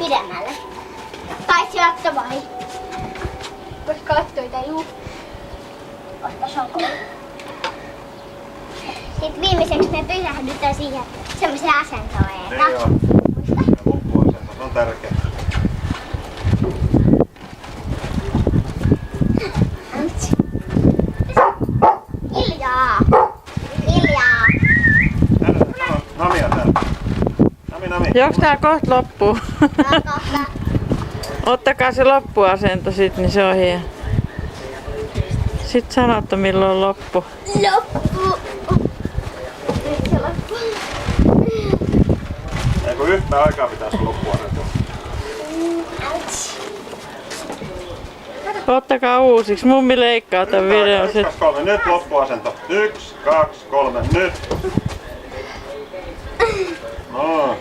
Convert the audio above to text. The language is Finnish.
pidemmälle. Paitsi otto vai. Koska ottoita juu. Koska sokoli. Sitten viimeiseksi me pysähdytään siihen semmoiseen asentoon. Niin joo. Loppuasento, se on tärkeä. Hiljaa! Hiljaa! Namia täällä. Nami. Jooks tää koht loppuu? Ottakaa se loppuasento sit, niin se on hieno. Sitten sanotte milloin loppu. Loppu! Nyt se loppu. Eikö yhtä aikaa pitäisi loppuasento? Ottakaa uusiksi. Mummi leikkaa tän videon sit. 1, 2, 3, nyt loppuasento. 1, 2, 3, nyt. No.